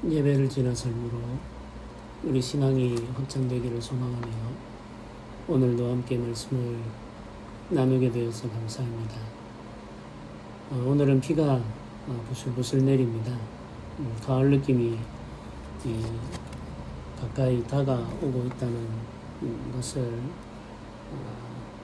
예배를 지나 삶으로 우리 신앙이 확장되기를 소망하며 오늘도 함께 말씀을 나누게 되어서 감사합니다. 오늘은 비가 부슬부슬 내립니다. 가을 느낌이 가까이 다가오고 있다는 것을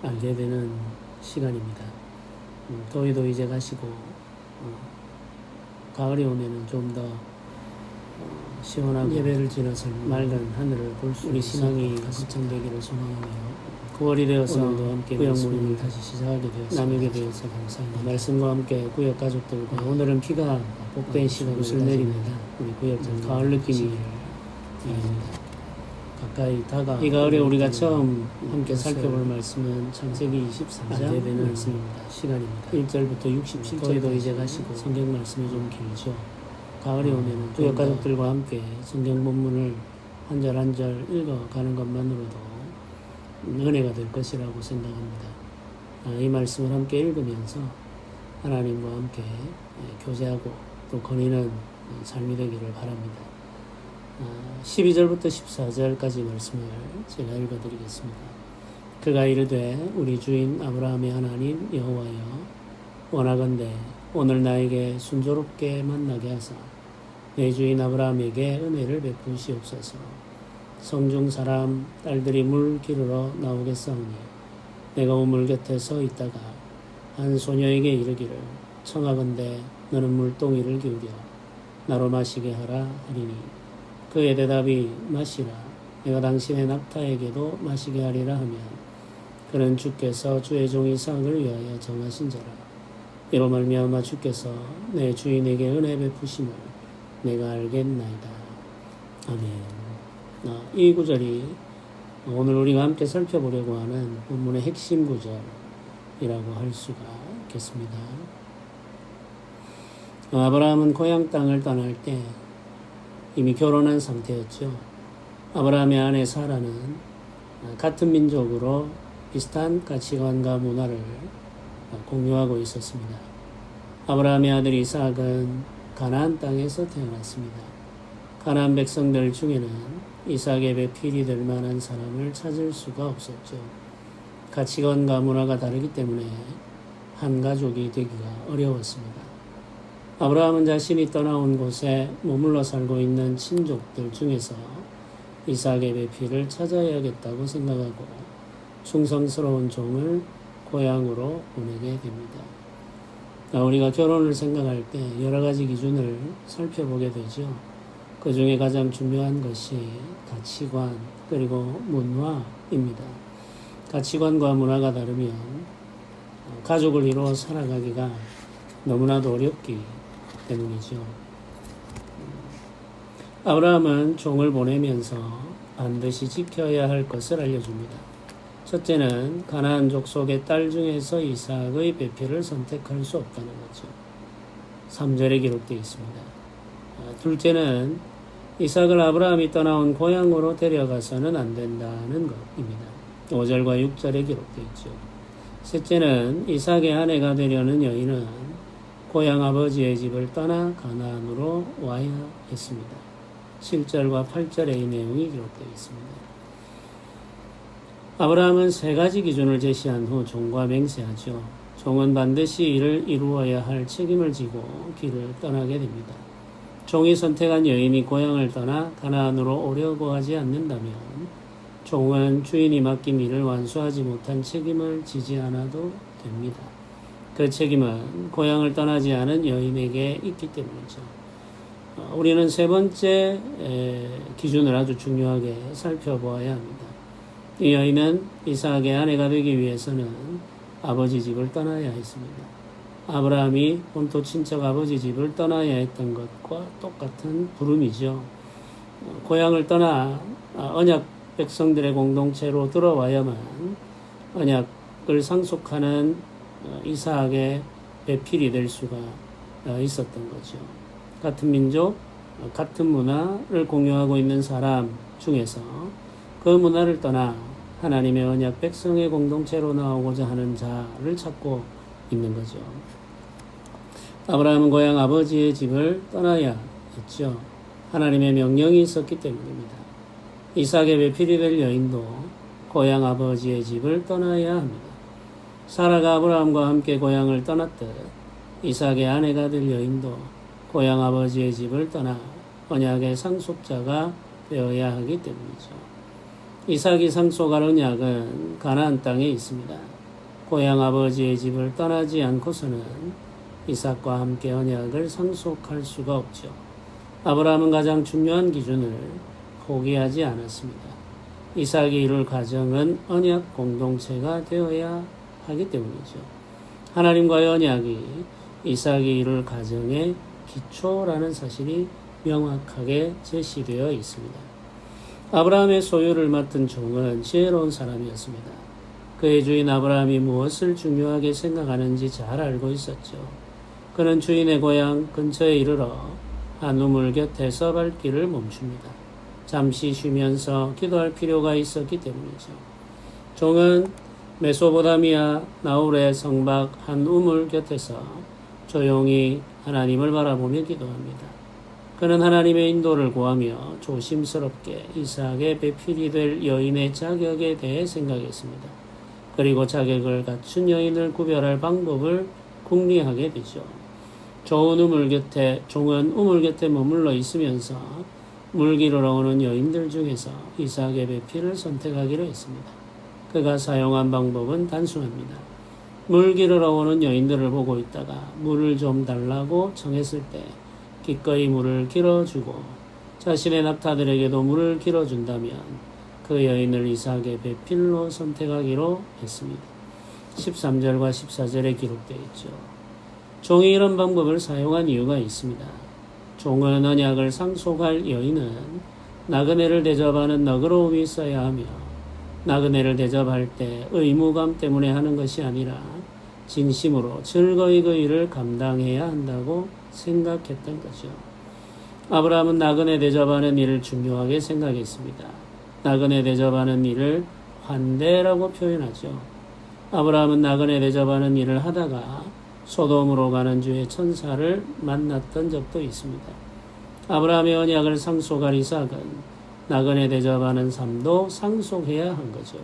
알게 되는 시간입니다. 더위도 이제 가시고 가을이 오면은 좀 더 시원하고 예배를 지나서 맑은 하늘을 볼 수 우리 신앙이 확장되기를 소망하며 9월이 되어서 오늘도 함께 구역문을 다시 시작하게 되어서 나누게 되어서 감사합니다. 말씀과 함께 구역 가족들과 오늘은 비가 복된 시간을 내립니다. 우리 구역들 가을 느낌이 가까이 이 가을에 우리가 처음 함께 살펴볼 말씀은 창세기 24장 되는 말씀입니다. 시간입니다. 1절부터 67절도 이제 가시고 성경 말씀이 좀 길죠. 가을이 오면 구역 가족들과 함께 성경 본문을 한 절 한 절 읽어가는 것만으로도 은혜가 될 것이라고 생각합니다. 이 말씀을 함께 읽으면서 하나님과 함께 교제하고 또 거니는 삶이 되기를 바랍니다. 12절부터 14절까지 말씀을 제가 읽어드리겠습니다. 그가 이르되 우리 주인 아브라함의 하나님 여호와여 원하건대 오늘 나에게 순조롭게 만나게 하사 내 주인 아브라함에게 은혜를 베푸시옵소서. 성중 사람 딸들이 물 기르러 나오겠사오니 내가 우물 곁에 서 있다가 한 소녀에게 이르기를 청하건대 너는 물동이를 기울여 나로 마시게 하라 하리니 그의 대답이 마시라 내가 당신의 낙타에게도 마시게 하리라 하면 그는 주께서 주의 종 이삭을 위하여 정하신 자라. 이로 말미암아 주께서 내 주인에게 은혜 베푸심을 내가 알겠나이다. 아멘. 이 구절이 오늘 우리가 함께 살펴보려고 하는 본문의 핵심 구절이라고 할 수가 있겠습니다. 아브라함은 고향 땅을 떠날 때 이미 결혼한 상태였죠. 아브라함의 아내 사라는 같은 민족으로 비슷한 가치관과 문화를 공유하고 있었습니다. 아브라함의 아들 이삭은 가나안 땅에서 태어났습니다. 가나안 백성들 중에는 이삭의 배필이 될 만한 사람을 찾을 수가 없었죠. 가치관과 문화가 다르기 때문에 한 가족이 되기가 어려웠습니다. 아브라함은 자신이 떠나온 곳에 머물러 살고 있는 친족들 중에서 이삭의 배필을 찾아야겠다고 생각하고 충성스러운 종을 고향으로 보내게 됩니다. 우리가 결혼을 생각할 때 여러 가지 기준을 살펴보게 되죠. 그 중에 가장 중요한 것이 가치관 그리고 문화입니다. 가치관과 문화가 다르면 가족을 이루어 살아가기가 너무나도 어렵기 때문이죠. 아브라함은 종을 보내면서 반드시 지켜야 할 것을 알려줍니다. 첫째는 가나안 족속의 딸 중에서 이삭의 배필을 선택할 수 없다는 거죠. 3절에 기록되어 있습니다. 둘째는 이삭을 아브라함이 떠나온 고향으로 데려가서는 안 된다는 것입니다. 5절과 6절에 기록되어 있죠. 셋째는 이삭의 아내가 되려는 여인은 고향 아버지의 집을 떠나 가나안으로 와야 했습니다. 7절과 8절에 이 내용이 기록되어 있습니다. 아브라함은 세 가지 기준을 제시한 후 종과 맹세하죠. 종은 반드시 이를 이루어야 할 책임을 지고 길을 떠나게 됩니다. 종이 선택한 여인이 고향을 떠나 가나안으로 오려고 하지 않는다면 종은 주인이 맡긴 일을 완수하지 못한 책임을 지지 않아도 됩니다. 그 책임은 고향을 떠나지 않은 여인에게 있기 때문이죠. 우리는 세 번째 기준을 아주 중요하게 살펴보아야 합니다. 이 여인은 이삭의 아내가 되기 위해서는 아버지 집을 떠나야 했습니다. 아브라함이 본토 친척 아버지 집을 떠나야 했던 것과 똑같은 부름이죠. 고향을 떠나 언약 백성들의 공동체로 들어와야만 언약을 상속하는 이삭의 배필이 될 수가 있었던 거죠. 같은 민족, 같은 문화를 공유하고 있는 사람 중에서 그 문화를 떠나 하나님의 언약 백성의 공동체로 나오고자 하는 자를 찾고 있는 거죠. 아브라함은 고향 아버지의 집을 떠나야 했죠. 하나님의 명령이 있었기 때문입니다. 이삭의 배필이 될 여인도 고향 아버지의 집을 떠나야 합니다. 사라가 아브라함과 함께 고향을 떠났듯 이삭의 아내가 될 여인도 고향 아버지의 집을 떠나 언약의 상속자가 되어야 하기 때문이죠. 이삭이 상속할 언약은 가나안 땅에 있습니다. 고향 아버지의 집을 떠나지 않고서는 이삭과 함께 언약을 상속할 수가 없죠. 아브라함은 가장 중요한 기준을 포기하지 않았습니다. 이삭이 이룰 가정은 언약 공동체가 되어야 하기 때문이죠. 하나님과의 언약이 이삭이 이룰 가정의 기초라는 사실이 명확하게 제시되어 있습니다. 아브라함의 소유를 맡은 종은 지혜로운 사람이었습니다. 그의 주인 아브라함이 무엇을 중요하게 생각하는지 잘 알고 있었죠. 그는 주인의 고향 근처에 이르러 한 우물 곁에서 발길을 멈춥니다. 잠시 쉬면서 기도할 필요가 있었기 때문이죠. 종은 메소보다미아 나홀의 성박 한 우물 곁에서 조용히 하나님을 바라보며 기도합니다. 그는 하나님의 인도를 구하며 조심스럽게 이삭의 배필이 될 여인의 자격에 대해 생각했습니다. 그리고 자격을 갖춘 여인을 구별할 방법을 궁리하게 되죠. 종은 우물 곁에 머물러 있으면서 물 기르러 오는 여인들 중에서 이삭의 배필을 선택하기로 했습니다. 그가 사용한 방법은 단순합니다. 물 기르러 오는 여인들을 보고 있다가 물을 좀 달라고 청했을 때 기꺼이 물을 길어주고 자신의 낙타들에게도 물을 길어준다면 그 여인을 이삭의 배필로 선택하기로 했습니다. 13절과 14절에 기록되어 있죠. 종이 이런 방법을 사용한 이유가 있습니다. 종은 언약을 상속할 여인은 나그네를 대접하는 너그러움이 있어야 하며 나그네를 대접할 때 의무감 때문에 하는 것이 아니라 진심으로 즐거이 그 일을 감당해야 한다고 생각했던 거죠. 아브라함은 나그네 대접하는 일을 중요하게 생각했습니다. 나그네 대접하는 일을 환대라고 표현하죠. 아브라함은 나그네 대접하는 일을 하다가 소돔으로 가는 주의 천사를 만났던 적도 있습니다. 아브라함의 언약을 상속할 이삭은 나그네 대접하는 삶도 상속해야 한 거죠.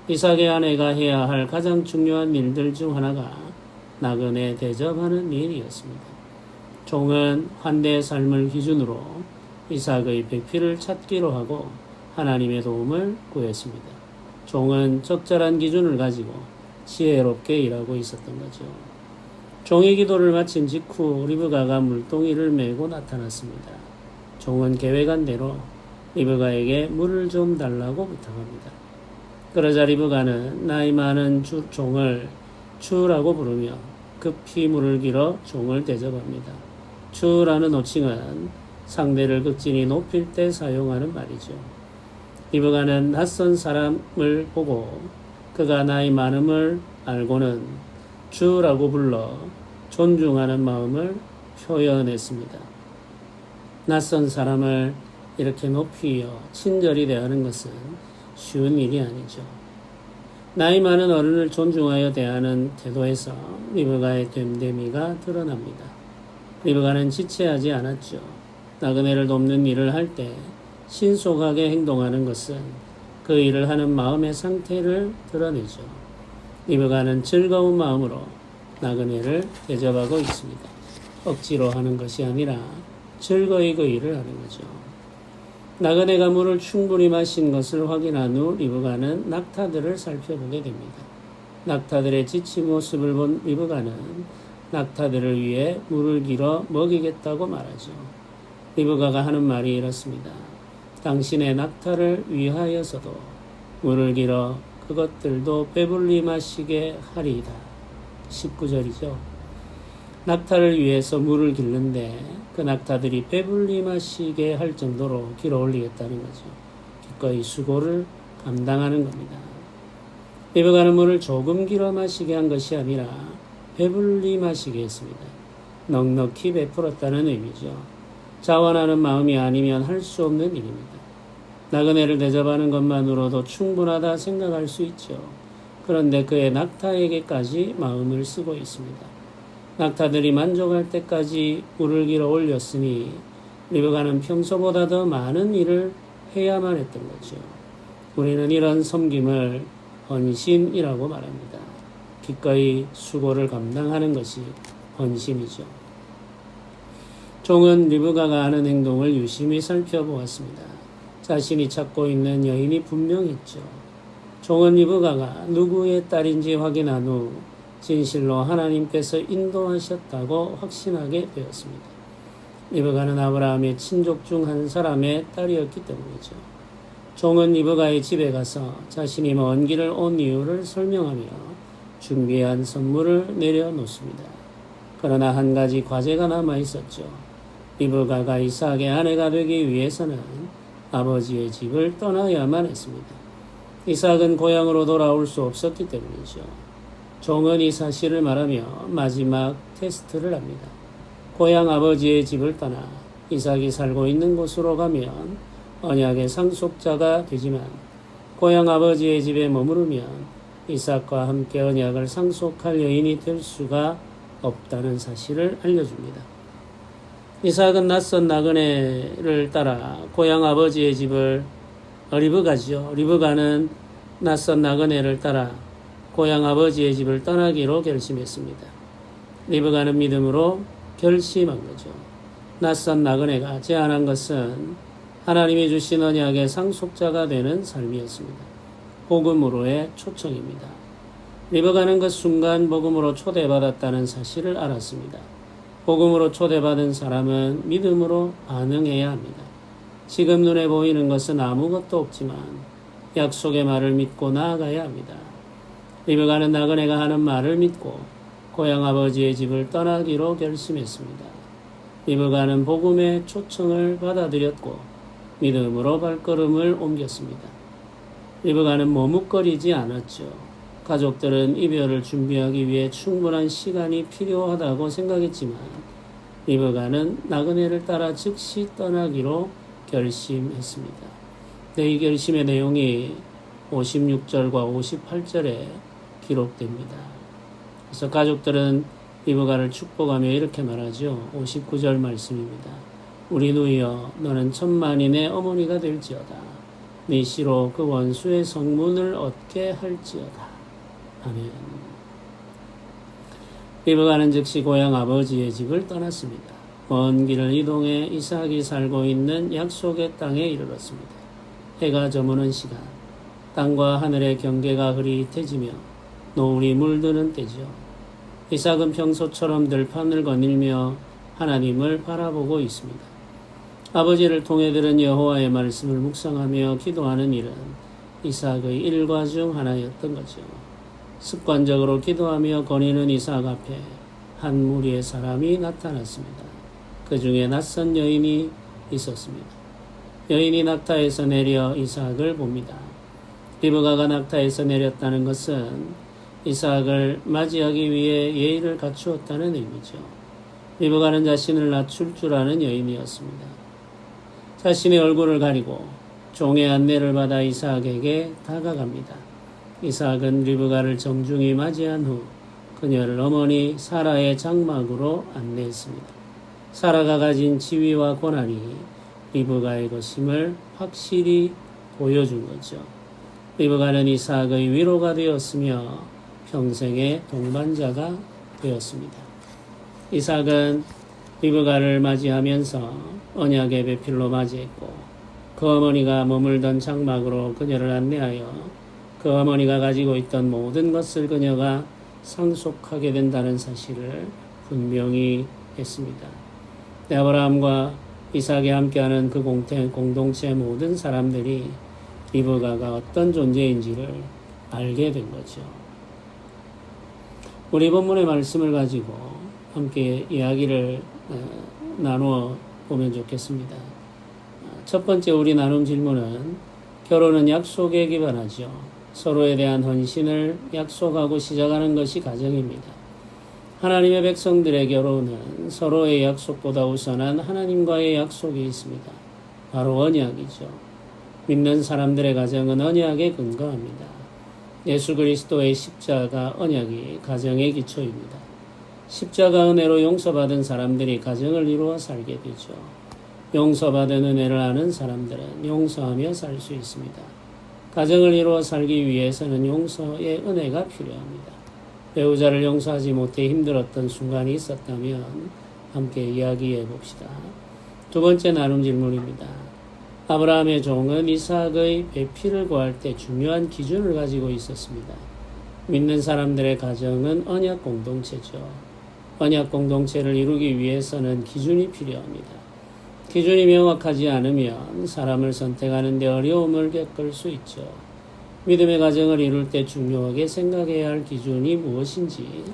이삭의 아내가 해야 할 가장 중요한 일들 중 하나가 나그네 대접하는 일이었습니다. 종은 환대의 삶을 기준으로 이삭의 배필을 찾기로 하고 하나님의 도움을 구했습니다. 종은 적절한 기준을 가지고 지혜롭게 일하고 있었던 거죠. 종이 기도를 마친 직후 리브가가 물동이를 메고 나타났습니다. 종은 계획한 대로 리브가에게 물을 좀 달라고 부탁합니다. 그러자 리브가는 나이 많은 종을 주라고 부르며 급히 물을 길어 종을 대접합니다. 주라는 호칭은 상대를 극진히 높일 때 사용하는 말이죠. 리브가는 낯선 사람을 보고 그가 나이 많음을 알고는 주라고 불러 존중하는 마음을 표현했습니다. 낯선 사람을 이렇게 높이어 친절히 대하는 것은 쉬운 일이 아니죠. 나이 많은 어른을 존중하여 대하는 태도에서 리브가의 됨됨이가 드러납니다. 리브가는 지체하지 않았죠. 나그네를 돕는 일을 할 때 신속하게 행동하는 것은 그 일을 하는 마음의 상태를 드러내죠. 리브가는 즐거운 마음으로 나그네를 대접하고 있습니다. 억지로 하는 것이 아니라 즐거이 그 일을 하는 거죠. 나그네가 물을 충분히 마신 것을 확인한 후 리브가는 낙타들을 살펴보게 됩니다. 낙타들의 지친 모습을 본 리브가는 낙타들을 위해 물을 길어 먹이겠다고 말하죠. 리브가가 하는 말이 이렇습니다. 당신의 낙타를 위하여서도 물을 길어 그것들도 배불리 마시게 하리이다. 19절이죠. 낙타를 위해서 물을 기르는데 그 낙타들이 배불리 마시게 할 정도로 길어 올리겠다는 거죠. 기꺼이 수고를 감당하는 겁니다. 리브가는 물을 조금 길어 마시게 한 것이 아니라 배불리 마시게 했습니다. 넉넉히 베풀었다는 의미죠. 자원하는 마음이 아니면 할 수 없는 일입니다. 나그네를 대접하는 것만으로도 충분하다 생각할 수 있죠. 그런데 그의 낙타에게까지 마음을 쓰고 있습니다. 낙타들이 만족할 때까지 물을 길어 올렸으니 리브가는 평소보다 더 많은 일을 해야만 했던 거죠. 우리는 이런 섬김을 헌신이라고 말합니다. 기꺼이 수고를 감당하는 것이 헌신이죠. 종은 리브가가 하는 행동을 유심히 살펴보았습니다. 자신이 찾고 있는 여인이 분명했죠. 종은 리브가가 누구의 딸인지 확인한 후 진실로 하나님께서 인도하셨다고 확신하게 되었습니다. 리브가는 아브라함의 친족 중 한 사람의 딸이었기 때문이죠. 종은 리브가의 집에 가서 자신이 먼 길을 온 이유를 설명하며 준비한 선물을 내려놓습니다. 그러나 한 가지 과제가 남아 있었죠. 리브가가 이삭의 아내가 되기 위해서는 아버지의 집을 떠나야만 했습니다. 이삭은 고향으로 돌아올 수 없었기 때문이죠. 종은 이 사실을 말하며 마지막 테스트를 합니다. 고향 아버지의 집을 떠나 이삭이 살고 있는 곳으로 가면 언약의 상속자가 되지만 고향 아버지의 집에 머무르면 이삭과 함께 언약을 상속할 여인이 될 수가 없다는 사실을 알려줍니다. 이삭은 낯선 나그네를 따라 고향 아버지의 집을 리브가죠. 리브가는 낯선 나그네를 따라 고향 아버지의 집을 떠나기로 결심했습니다. 리브가는 믿음으로 결심한 거죠. 낯선 나그네가 제안한 것은 하나님이 주신 언약의 상속자가 되는 삶이었습니다. 복음으로의 초청입니다. 리브가는 그 순간 복음으로 초대받았다는 사실을 알았습니다. 복음으로 초대받은 사람은 믿음으로 반응해야 합니다. 지금 눈에 보이는 것은 아무것도 없지만 약속의 말을 믿고 나아가야 합니다. 리브가는 나그네가 하는 말을 믿고 고향 아버지의 집을 떠나기로 결심했습니다. 리브가는 복음의 초청을 받아들였고 믿음으로 발걸음을 옮겼습니다. 리브가는 머뭇거리지 않았죠. 가족들은 이별을 준비하기 위해 충분한 시간이 필요하다고 생각했지만 리브가는 나그네를 따라 즉시 떠나기로 결심했습니다. 이 결심의 내용이 56절과 58절에 기록됩니다. 그래서 가족들은 리브가를 축복하며 이렇게 말하죠. 59절 말씀입니다. 우리 누이여 너는 천만인의 어머니가 될지어다. 네 씨로 그 원수의 성문을 얻게 할지어다. 아멘. 리브가는 즉시 고향 아버지의 집을 떠났습니다. 먼 길을 이동해 이삭이 살고 있는 약속의 땅에 이르렀습니다. 해가 저무는 시간, 땅과 하늘의 경계가 흐릿해지며 노을이 물드는 때죠. 이삭은 평소처럼 들판을 거닐며 하나님을 바라보고 있습니다. 아버지를 통해 들은 여호와의 말씀을 묵상하며 기도하는 일은 이삭의 일과 중 하나였던 거죠. 습관적으로 기도하며 거니는 이삭 앞에 한 무리의 사람이 나타났습니다. 그 중에 낯선 여인이 있었습니다. 여인이 낙타에서 내려 이삭을 봅니다. 리브가가 낙타에서 내렸다는 것은 이삭을 맞이하기 위해 예의를 갖추었다는 의미죠. 리브가는 자신을 낮출 줄 아는 여인이었습니다. 자신의 얼굴을 가리고 종의 안내를 받아 이삭에게 다가갑니다. 이삭은 리브가를 정중히 맞이한 후 그녀를 어머니 사라의 장막으로 안내했습니다. 사라가 가진 지위와 권한이 리브가의 것임을 확실히 보여준 거죠. 리브가는 이삭의 위로가 되었으며 평생의 동반자가 되었습니다. 이삭은 리브가를 맞이하면서 언약의 배필로 맞이했고 그 어머니가 머물던 장막으로 그녀를 안내하여 그 어머니가 가지고 있던 모든 것을 그녀가 상속하게 된다는 사실을 분명히 했습니다. 아브라함과 이삭이 함께하는 그 공동체 모든 사람들이 리브가가 어떤 존재인지를 알게 된 거죠. 우리 본문의 말씀을 가지고 함께 이야기를 나누어 보면 좋겠습니다. 첫 번째 우리 나눔 질문은 결혼은 약속에 기반하죠. 서로에 대한 헌신을 약속하고 시작하는 것이 가정입니다. 하나님의 백성들의 결혼은 서로의 약속보다 우선한 하나님과의 약속이 있습니다. 바로 언약이죠. 믿는 사람들의 가정은 언약에 근거합니다. 예수 그리스도의 십자가 언약이 가정의 기초입니다. 십자가 은혜로 용서받은 사람들이 가정을 이루어 살게 되죠. 용서받은 은혜를 아는 사람들은 용서하며 살 수 있습니다. 가정을 이루어 살기 위해서는 용서의 은혜가 필요합니다. 배우자를 용서하지 못해 힘들었던 순간이 있었다면 함께 이야기해 봅시다. 두 번째 나눔 질문입니다. 아브라함의 종은 이삭의 배필을 구할 때 중요한 기준을 가지고 있었습니다. 믿는 사람들의 가정은 언약 공동체죠. 언약 공동체를 이루기 위해서는 기준이 필요합니다. 기준이 명확하지 않으면 사람을 선택하는 데 어려움을 겪을 수 있죠. 믿음의 가정을 이룰 때 중요하게 생각해야 할 기준이 무엇인지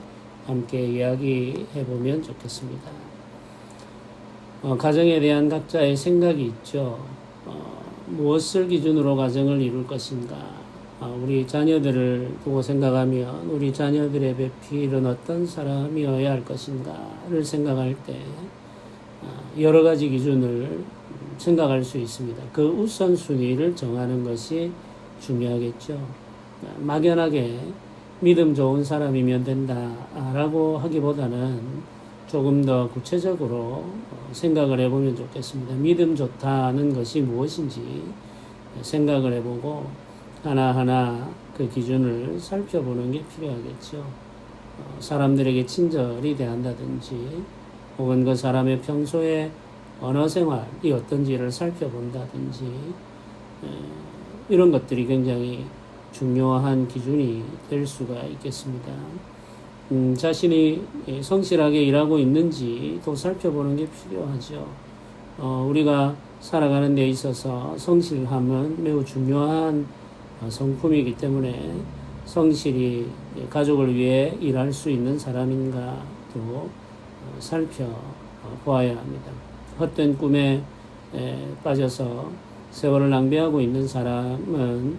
함께 이야기해 보면 좋겠습니다. 가정에 대한 각자의 생각이 있죠. 무엇을 기준으로 가정을 이룰 것인가? 우리 자녀들을 두고 생각하면 우리 자녀들의 배필은 어떤 사람이어야 할 것인가를 생각할 때 여러 가지 기준을 생각할 수 있습니다. 그 우선순위를 정하는 것이 중요하겠죠. 막연하게 믿음 좋은 사람이면 된다라고 하기보다는 조금 더 구체적으로 생각을 해보면 좋겠습니다. 믿음 좋다는 것이 무엇인지 생각을 해보고 하나하나 그 기준을 살펴보는 게 필요하겠죠. 사람들에게 친절히 대한다든지 혹은 그 사람의 평소에 언어 생활이 어떤지를 살펴본다든지 이런 것들이 굉장히 중요한 기준이 될 수가 있겠습니다. 자신이 성실하게 일하고 있는지 또 살펴보는 게 필요하죠. 우리가 살아가는 데 있어서 성실함은 매우 중요한 성품이기 때문에 성실히 가족을 위해 일할 수 있는 사람인가도 살펴보아야 합니다. 헛된 꿈에 빠져서 세월을 낭비하고 있는 사람은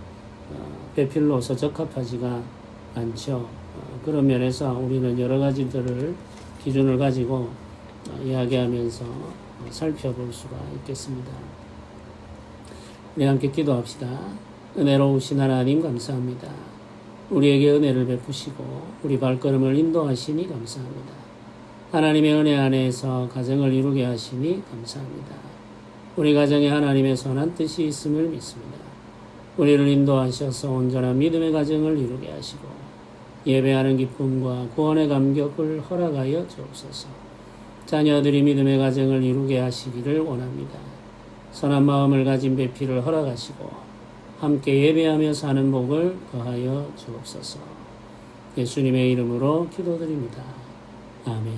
배필로서 적합하지가 않죠. 그런 면에서 우리는 여러 가지들을 기준을 가지고 이야기하면서 살펴볼 수가 있겠습니다. 우리 함께 기도합시다. 은혜로우신 하나님 감사합니다. 우리에게 은혜를 베푸시고 우리 발걸음을 인도하시니 감사합니다. 하나님의 은혜 안에서 가정을 이루게 하시니 감사합니다. 우리 가정에 하나님의 선한 뜻이 있음을 믿습니다. 우리를 인도하셔서 온전한 믿음의 가정을 이루게 하시고 예배하는 기쁨과 구원의 감격을 허락하여 주옵소서. 자녀들이 믿음의 가정을 이루게 하시기를 원합니다. 선한 마음을 가진 배필을 허락하시고 함께 예배하며 사는 복을 더하여 주옵소서. 예수님의 이름으로 기도드립니다. 아멘.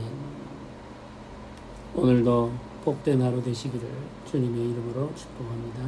오늘도 복된 하루 되시기를 주님의 이름으로 축복합니다.